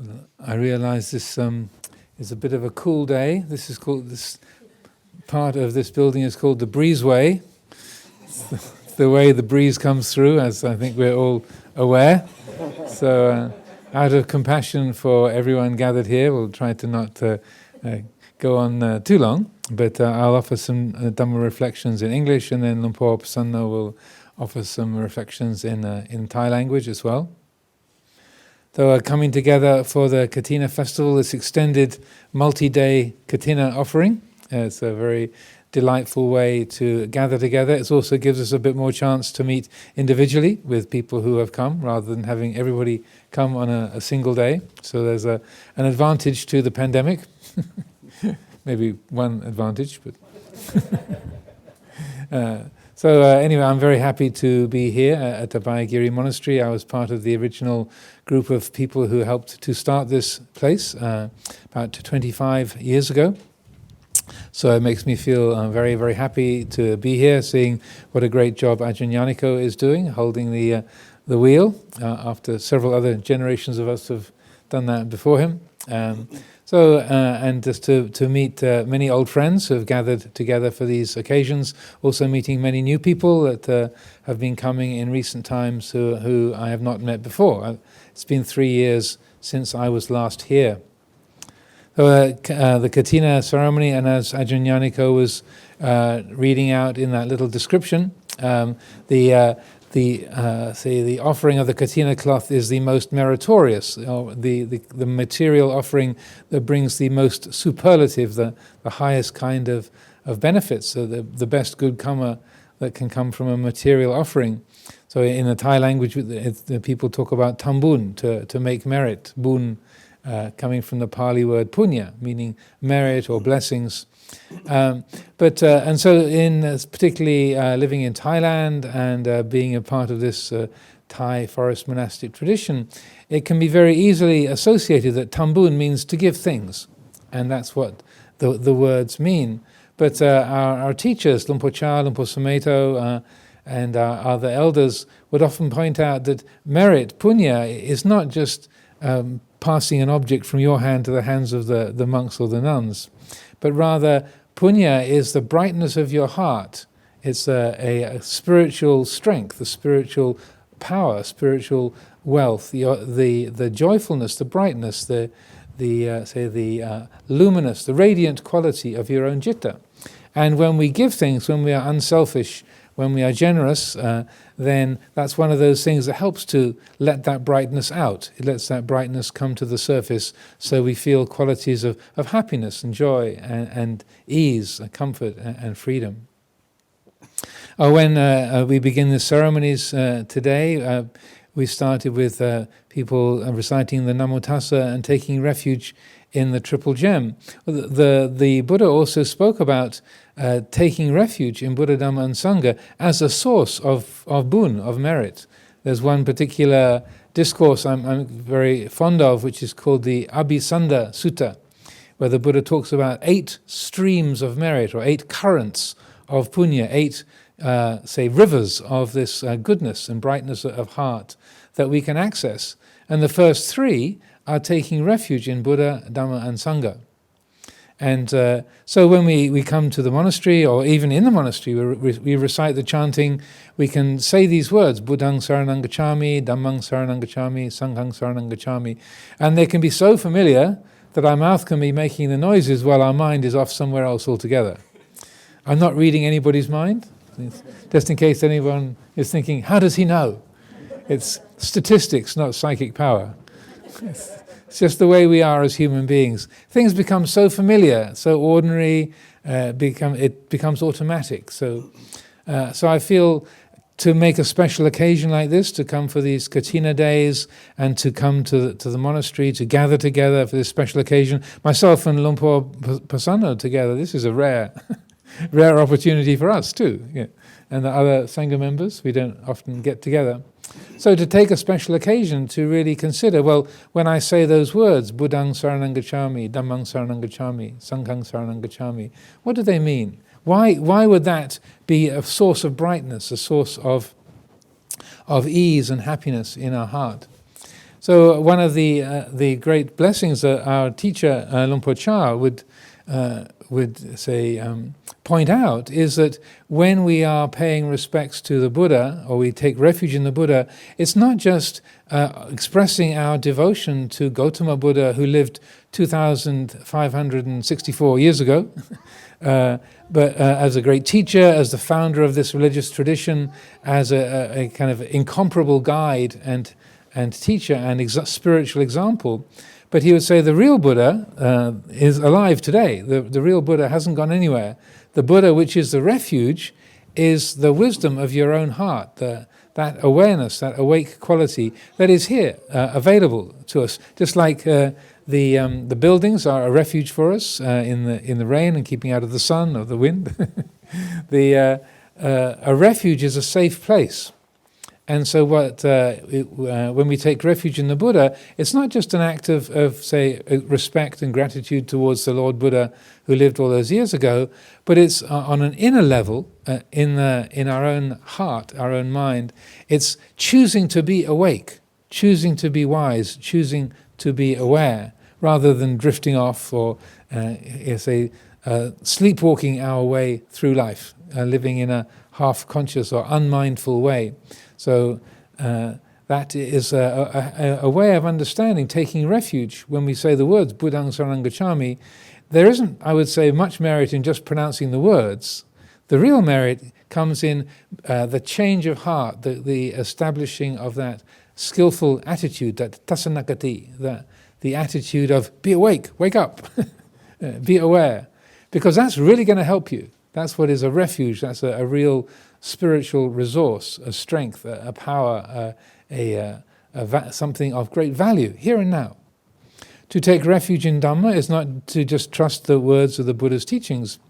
Well, I realise this is a bit of a cool day. This part of this building is called the breezeway. It's the way the breeze comes through, as I think we're all aware. So, out of compassion for everyone gathered here, we'll try to not go on too long. But I'll offer some Dhamma reflections in English, and then Lumpur Prasanna will offer some reflections in Thai language as well. So coming together for the Kathina festival, this extended multi-day Kathina offering. It's a very delightful way to gather together. It also gives us a bit more chance to meet individually with people who have come, rather than having everybody come on a single day. So there's an advantage to the pandemic. Maybe one advantage, but... Anyway, I'm very happy to be here at Abhayagiri Monastery. I was part of the original group of people who helped to start this place about 25 years ago. So it makes me feel very, very happy to be here, seeing what a great job Ajahn Amaro is doing, holding the wheel, after several other generations of us have done that before him. And just to meet many old friends who have gathered together for these occasions, also meeting many new people that have been coming in recent times who I have not met before. It's been 3 years since I was last here. So the Kathina ceremony, and as Ajahn Amaro was reading out in that little description, the offering of the Kathina cloth is the most meritorious, the material offering that brings the most superlative, the highest kind of benefits, so the best good karma that can come from a material offering. So in the Thai language, the people talk about tambun, to make merit, bun, coming from the Pali word punya, meaning merit or blessings. And so in particularly living in Thailand and being a part of this Thai forest monastic tradition, it can be very easily associated that tambun means to give things, and that's what the words mean. But our teachers, Lumpur Cha, Lumpur Sumeto, and our other elders would often point out that merit, punya, is not just passing an object from your hand to the hands of the monks or the nuns, but rather punya is the brightness of your heart. It's a spiritual strength, a spiritual power, spiritual wealth, the joyfulness, the brightness, the luminous, the radiant quality of your own citta. And when we give things, when we are unselfish, when we are generous, then that's one of those things that helps to let that brightness out. It lets that brightness come to the surface, so we feel qualities of happiness and joy and ease, comfort and freedom. When we begin the ceremonies today, we started with people reciting the Namo Tassa and taking refuge in the Triple Gem. The Buddha also spoke about taking refuge in Buddha, Dhamma and Sangha as a source of boon, of merit. There's one particular discourse I'm very fond of, which is called the Abhisanda Sutta, where the Buddha talks about 8 streams of merit, or 8 currents of punya, 8 rivers of this goodness and brightness of heart that we can access. And the first 3 are taking refuge in Buddha, Dhamma and Sangha. And so when we come to the monastery, or even in the monastery, we recite the chanting, we can say these words, Buddhang Saranang Gacchami, Dhammang Saranang Gacchami, Sanghang Saranang Gacchami. And they can be so familiar that our mouth can be making the noises while our mind is off somewhere else altogether. I'm not reading anybody's mind, just in case anyone is thinking, how does he know? It's statistics, not psychic power. It's just the way we are as human beings. Things become so familiar, so ordinary, it becomes automatic. So I feel to make a special occasion like this, to come for these Kathina days and to come to the monastery, to gather together for this special occasion, myself and Lumpur Prasanna together, this is a rare opportunity for us too. Yeah. And the other Sangha members, we don't often get together. So to take a special occasion to really consider, well, when I say those words, Buddhang Saranang Gacchami, Dhammang Saranang Gacchami, Sanghang Saranang Gacchami, what do they mean? Why would that be a source of brightness, a source of ease and happiness in our heart? So one of the great blessings that our teacher Luang Por Chah would say point out is that when we are paying respects to the Buddha, or we take refuge in the Buddha, it's not just expressing our devotion to Gautama Buddha, who lived 2,564 years ago, but as a great teacher, as the founder of this religious tradition, as a kind of incomparable guide and teacher and spiritual example. But he would say the real Buddha is alive today. The real Buddha hasn't gone anywhere. The Buddha, which is the refuge, is the wisdom of your own heart, that awareness, that awake quality that is here, available to us. Just like the buildings are a refuge for us in the rain and keeping out of the sun or the wind. A refuge is a safe place. And so when we take refuge in the Buddha, it's not just an act of say, respect and gratitude towards the Lord Buddha who lived all those years ago, but it's on an inner level, in our own heart, our own mind. It's choosing to be awake, choosing to be wise, choosing to be aware, rather than drifting off or, sleepwalking our way through life, living in a half-conscious or unmindful way. So that is a way of understanding, taking refuge. When we say the words Buddhaṃ Saranam Gacchāmi, there isn't, I would say, much merit in just pronouncing the words. The real merit comes in the change of heart, the establishing of that skillful attitude, that tasanakati, the attitude of be awake, wake up, be aware, because that's really going to help you. That's what is a refuge. That's a real spiritual resource, a strength, a power, something of great value here and now. To take refuge in Dhamma is not to just trust the words of the Buddha's teachings,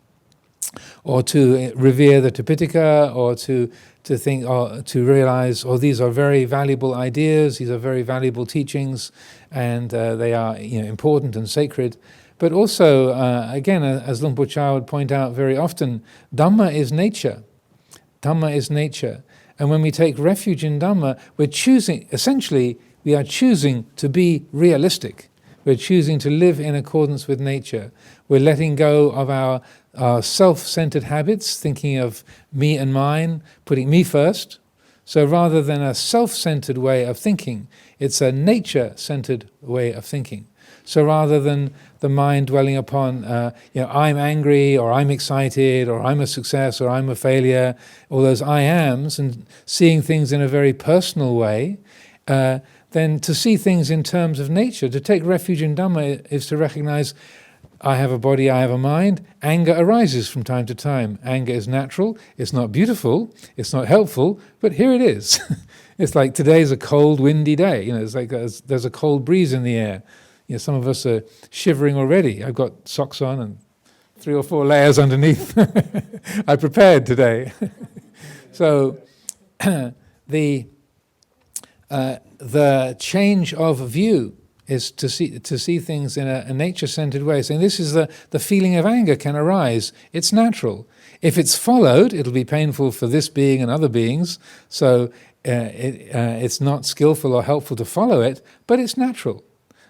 or to revere the Tipitaka, or to think, or to realize, oh, these are very valuable ideas, these are very valuable teachings, and they are important and sacred. But also, again, as Luang Por Chah would point out very often, Dhamma is nature. Dhamma is nature. And when we take refuge in Dhamma, we are choosing to be realistic. We're choosing to live in accordance with nature. We're letting go of our self-centered habits, thinking of me and mine, putting me first. So rather than a self-centered way of thinking, it's a nature-centered way of thinking. So rather than the mind dwelling upon, I'm angry, or I'm excited, or I'm a success, or I'm a failure, all those I ams, and seeing things in a very personal way, then to see things in terms of nature. To take refuge in Dhamma is to recognize, I have a body, I have a mind. Anger arises from time to time. Anger is natural, it's not beautiful, it's not helpful, but here it is. It's like today's a cold, windy day. It's like there's a cold breeze in the air. Some of us are shivering already. I've got socks on and 3 or 4 layers underneath. I prepared today. So the change of view is to see things in a nature-centered way. Saying this is the feeling of anger can arise. It's natural. If it's followed, it'll be painful for this being and other beings. So it's not skillful or helpful to follow it, but it's natural.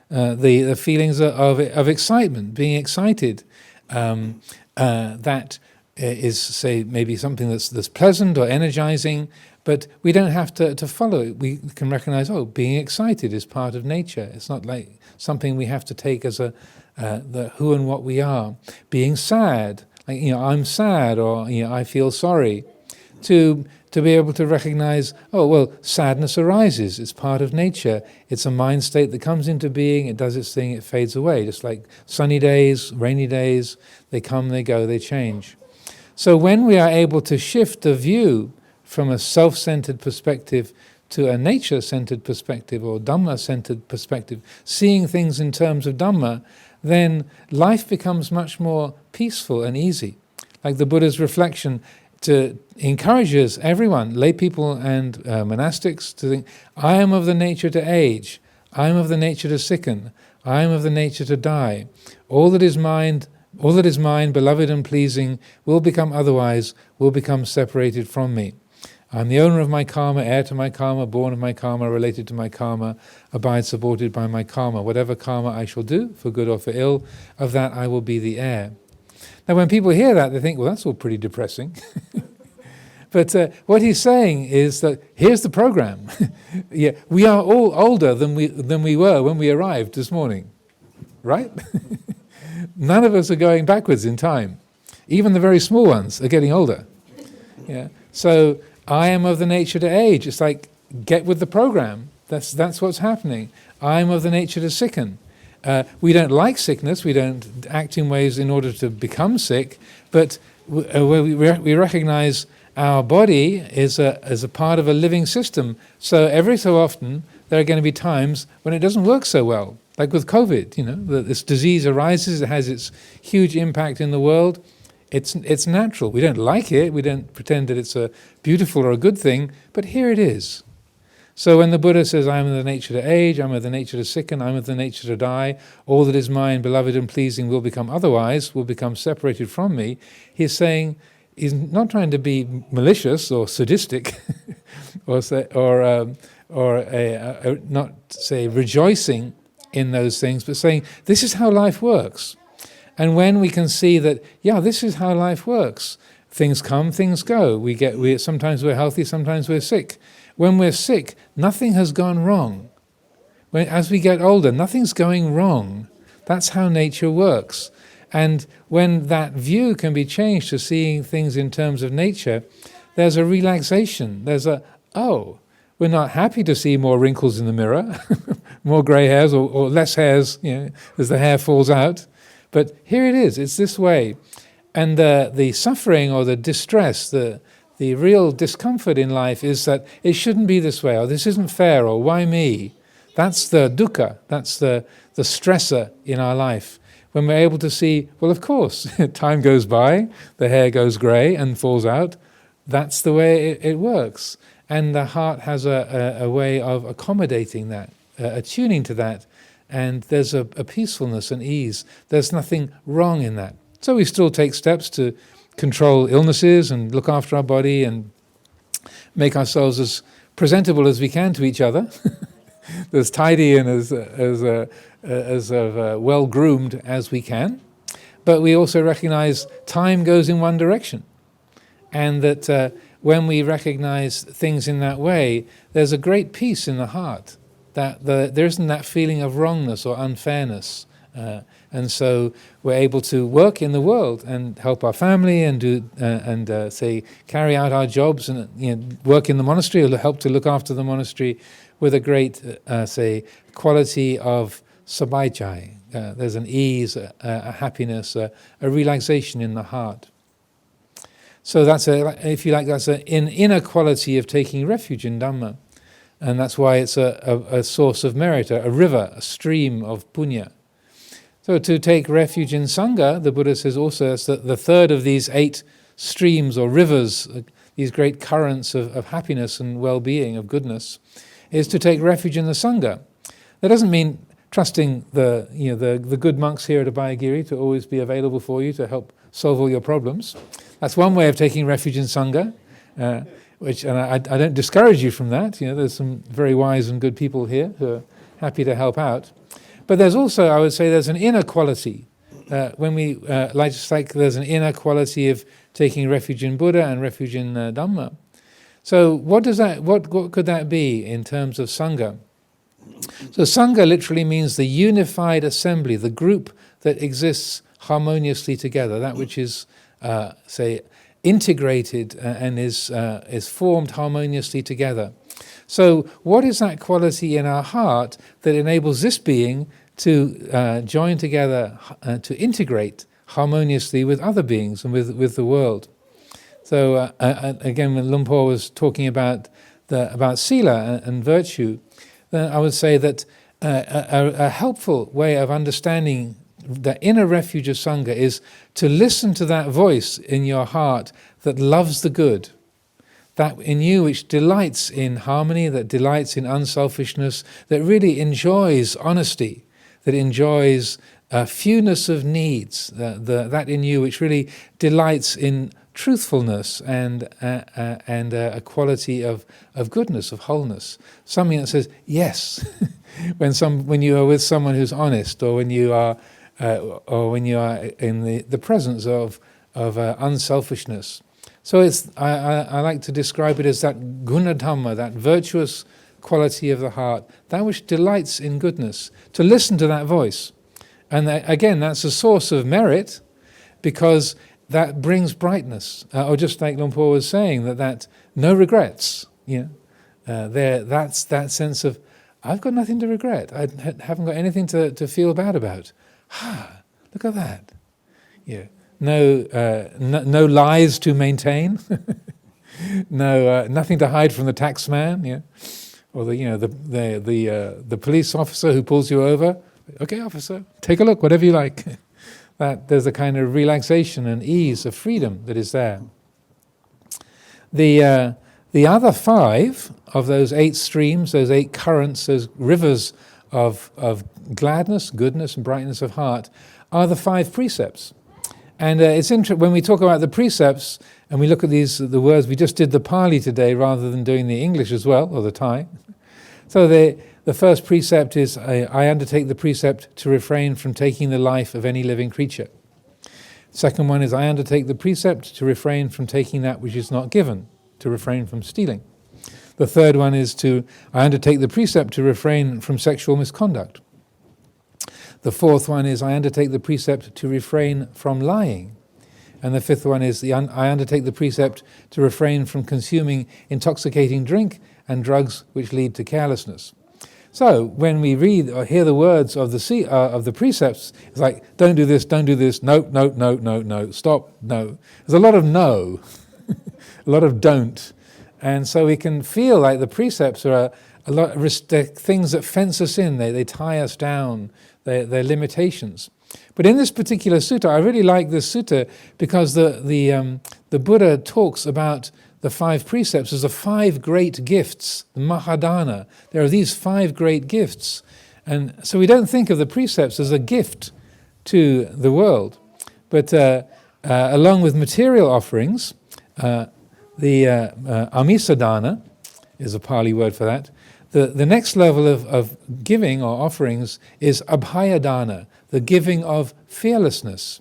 The feelings of excitement, being excited, that is, say, maybe something that's pleasant or energizing, but we don't have to follow it. We can recognize, being excited is part of nature. It's not like something we have to take as the who and what we are. Being sad, like I'm sad, or I feel sorry. To be able to recognize, sadness arises, it's part of nature, it's a mind state that comes into being, it does its thing, it fades away, just like sunny days, rainy days, they come, they go, they change. So when we are able to shift the view from a self-centered perspective to a nature-centered perspective, or Dhamma-centered perspective, seeing things in terms of Dhamma, then life becomes much more peaceful and easy. Like the Buddha's reflection, encourages everyone, lay people and monastics, to think, I am of the nature to age, I am of the nature to sicken, I am of the nature to die. All that is mine, beloved and pleasing, will become otherwise, will become separated from me. I'm the owner of my karma, heir to my karma, born of my karma, related to my karma, abide supported by my karma. Whatever karma I shall do, for good or for ill, of that I will be the heir. Now when people hear that, they think, well, that's all pretty depressing. But what he's saying is that here's the program. Yeah, we are all older than we were when we arrived this morning, right? None of us are going backwards in time. Even the very small ones are getting older. Yeah. So I am of the nature to age. It's like, get with the program. That's what's happening. I am of the nature to sicken. We don't like sickness. We don't act in ways in order to become sick. But we recognize our body is a part of a living system. So every so often there are going to be times when it doesn't work so well. Like with COVID, this disease arises. It has its huge impact in the world. It's natural. We don't like it. We don't pretend that it's a beautiful or a good thing. But here it is. So when the Buddha says, I am of the nature to age, I am of the nature to sicken, I am of the nature to die, all that is mine, beloved and pleasing, will become otherwise, will become separated from me, he's saying, he's not trying to be malicious or sadistic, or not say rejoicing in those things, but saying this is how life works. And when we can see that, yeah, this is how life works. Things come, things go. Sometimes we're healthy, sometimes we're sick. When we're sick, nothing has gone wrong. As we get older, nothing's going wrong. That's how nature works. And when that view can be changed to seeing things in terms of nature, there's a relaxation. There's we're not happy to see more wrinkles in the mirror, more grey hairs or less hairs, as the hair falls out. But here it is, it's this way. And the suffering or the distress, the real discomfort in life is that it shouldn't be this way, or this isn't fair, or why me? That's the dukkha, that's the stressor in our life. When we're able to see, well, of course, time goes by, the hair goes grey and falls out, that's the way it works. And the heart has a way of accommodating that, attuning to that, and there's a peacefulness and ease. There's nothing wrong in that. So we still take steps to control illnesses and look after our body and make ourselves as presentable as we can to each other, as tidy and as well groomed as we can. But we also recognize time goes in one direction, and that when we recognize things in that way, there's a great peace in the heart. That there isn't that feeling of wrongness or unfairness. And so we're able to work in the world and help our family and carry out our jobs and work in the monastery or help to look after the monastery with a great quality of sabaichai. There's an ease, a happiness, a relaxation in the heart. So that's if you like, that's an inner quality of taking refuge in Dhamma. And that's why it's a source of merit, a river, a stream of punya. So to take refuge in Sangha, the Buddha says also that's the third of these 8 streams or rivers, these great currents of happiness and well-being, of goodness, is to take refuge in the Sangha. That doesn't mean trusting the good monks here at Abhayagiri to always be available for you to help solve all your problems. That's one way of taking refuge in Sangha. And I don't discourage you from that. There's some very wise and good people here who are happy to help out. But there's also, I would say, there's an inner quality. Just like there's an inner quality of taking refuge in Buddha and refuge in Dhamma. So what could that be in terms of Sangha? So Sangha literally means the unified assembly, the group that exists harmoniously together, that which is, integrated and is formed harmoniously together. So what is that quality in our heart that enables this being to join together, to integrate harmoniously with other beings and with the world? So again, when Luang Por was talking about sila and virtue, then I would say that a helpful way of understanding the inner refuge of Sangha is to listen to that voice in your heart that loves the good, that in you which delights in harmony, that delights in unselfishness, that really enjoys honesty, that enjoys fewness of needs, that in you which really delights in truthfulness and a quality of goodness, of wholeness. Something that says yes when you are with someone who's honest, or when you are in the presence of unselfishness. So I like to describe it as that guna dhamma, that virtuous quality of the heart, that which delights in goodness, to listen to that voice. And again, that's a source of merit, because that brings brightness. Or just like Luang Por was saying, that no regrets. That's that sense of, I've got nothing to regret. I haven't got anything to feel bad about. Look at that. Yeah. No lies to maintain. Nothing to hide from the tax man. Yeah. Or the police officer who pulls you over. Okay, officer, take a look, whatever you like. That there's a kind of relaxation and ease of freedom that is there. The other 5 of those 8 streams, those 8 currents, those rivers of gladness, goodness, and brightness of heart, are the 5 precepts. And it's interesting when we talk about the precepts and we look at the words. We just did the Pali today rather than doing the English as well, or the Thai. So the first precept is, I undertake the precept to refrain from taking the life of any living creature. Second one is, I undertake the precept to refrain from taking that which is not given, to refrain from stealing. The third one is I undertake the precept to refrain from sexual misconduct. The fourth one is, I undertake the precept to refrain from lying. And the fifth one is, I undertake the precept to refrain from consuming intoxicating drink and drugs which lead to carelessness. So when we read or hear the words of the precepts, it's like, don't do this, no, stop, no. There's a lot of no, a lot of don't. And so we can feel like the precepts are they're things that fence us in, they tie us down, they're limitations. But in this particular sutta, I really like this sutta because the Buddha talks about the 5 precepts as the 5 great gifts, the Mahadana. There are these 5 great gifts. And so we don't think of the precepts as a gift to the world. But along with material offerings, the Amisadana is a Pali word for that. The next level of giving or offerings is Abhayadana, the giving of fearlessness.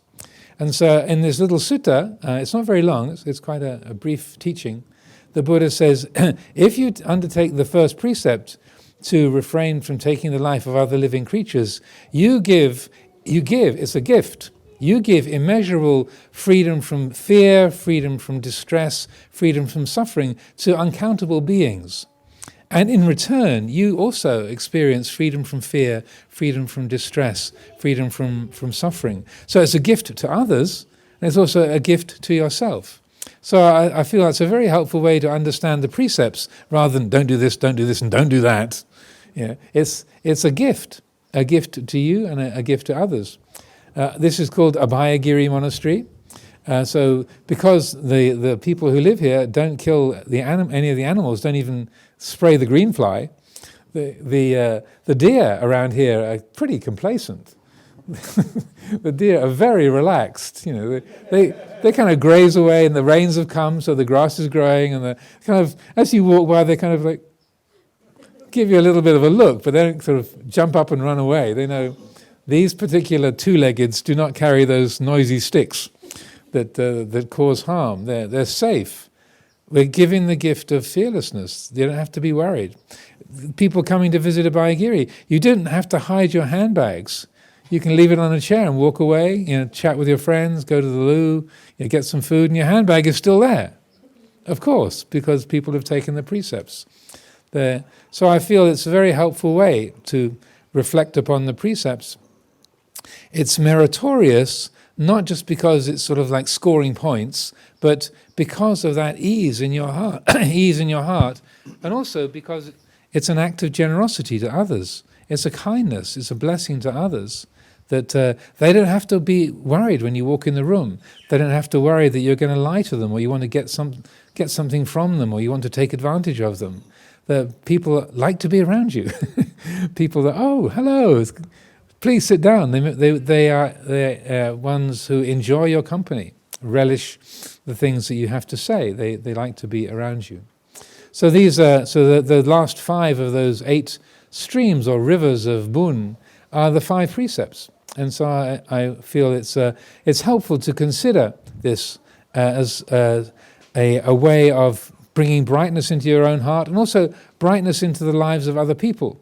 And so in this little sutta, it's not very long, it's quite a brief teaching, the Buddha says, if you undertake the first precept to refrain from taking the life of other living creatures, you give, it's a gift. You give immeasurable freedom from fear, freedom from distress, freedom from suffering to uncountable beings. And in return, you also experience freedom from fear, freedom from distress, freedom from suffering. So it's a gift to others, and it's also a gift to yourself. So I feel that's a very helpful way to understand the precepts, rather than don't do this, and don't do that. Yeah, it's a gift to you and a gift to others. This is called Abhayagiri Monastery. So because the people who live here don't kill any of the animals, don't even spray the green fly, the deer around here are pretty complacent. The deer are very relaxed. You know, they kind of graze away, and the rains have come, so the grass is growing, and the kind of as you walk by, they kind of like give you a little bit of a look, but they don't sort of jump up and run away. They know these particular 2-leggeds do not carry those noisy sticks that cause harm. They're safe. We're giving the gift of fearlessness. You don't have to be worried. People coming to visit Abhayagiri, you didn't have to hide your handbags. You can leave it on a chair and walk away, chat with your friends, go to the loo, get some food, and your handbag is still there. Of course, because people have taken the precepts. So I feel it's a very helpful way to reflect upon the precepts. It's meritorious, not just because it's sort of like scoring points, but because of that ease in your heart, and also because it's an act of generosity to others. It's a kindness, it's a blessing to others, that they don't have to be worried when you walk in the room. They don't have to worry that you're going to lie to them, or you want to get something from them, or you want to take advantage of them. The people like to be around you. People that, oh, hello, please sit down. They are ones who enjoy your company. relish the things that you have to say. They like to be around you. So the last 5 of those 8 streams or rivers of boon are the 5 precepts. And so I feel it's helpful to consider this as a way of bringing brightness into your own heart and also brightness into the lives of other people.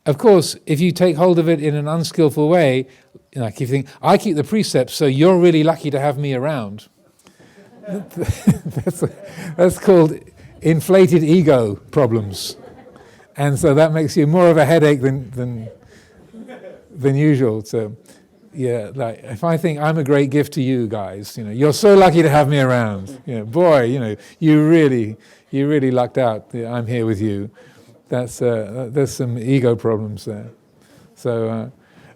Of course, if you take hold of it in an unskillful way, like if you think, I keep the precepts, so you're really lucky to have me around. That's called inflated ego problems. And so that makes you more of a headache than usual. So, yeah, like if I think I'm a great gift to you guys, you're so lucky to have me around. Boy, you really lucked out. I'm here with you. There's some ego problems there. So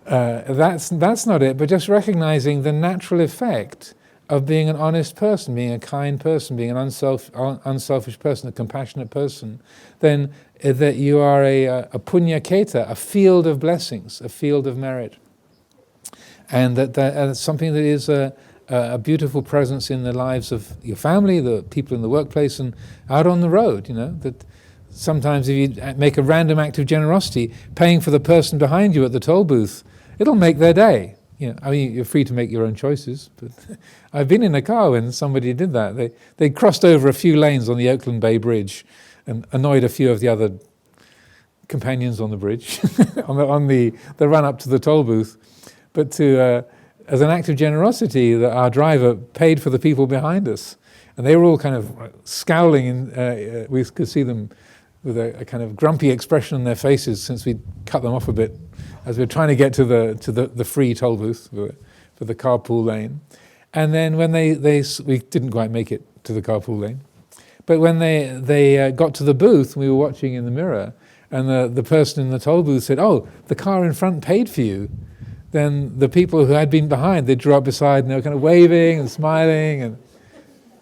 that's not it. But just recognizing the natural effect of being an honest person, being a kind person, being an unselfish person, a compassionate person, then that you are a punya keta, a field of blessings, a field of merit. And that's something that is a beautiful presence in the lives of your family, the people in the workplace, and out on the road, that sometimes if you make a random act of generosity, paying for the person behind you at the toll booth, it'll make their day. You're free to make your own choices, but I've been in a car when somebody did that. They crossed over a few lanes on the Oakland Bay Bridge and annoyed a few of the other companions on the bridge on the run up to the toll booth. But as an act of generosity, our driver paid for the people behind us, and they were all kind of scowling, and we could see them with a kind of grumpy expression on their faces since we'd cut them off a bit as we were trying to get to the free toll booth for the carpool lane. And then when we didn't quite make it to the carpool lane, but when they got to the booth, we were watching in the mirror, and the person in the toll booth said, "Oh, the car in front paid for you." Then the people who had been behind, they drew up beside and they were kind of waving and smiling, and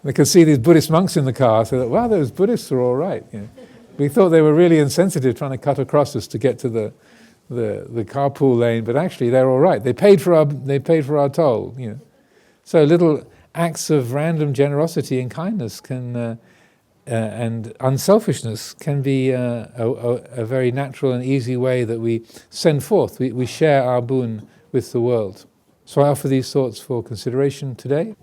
they could see these Buddhist monks in the car. So that, wow, those Buddhists are all right. We thought they were really insensitive trying to cut across us to get to the carpool lane, but actually they're all right. They paid for our toll. So little acts of random generosity and kindness can and unselfishness can be a very natural and easy way that we send forth. We share our boon with the world. So I offer these thoughts for consideration today.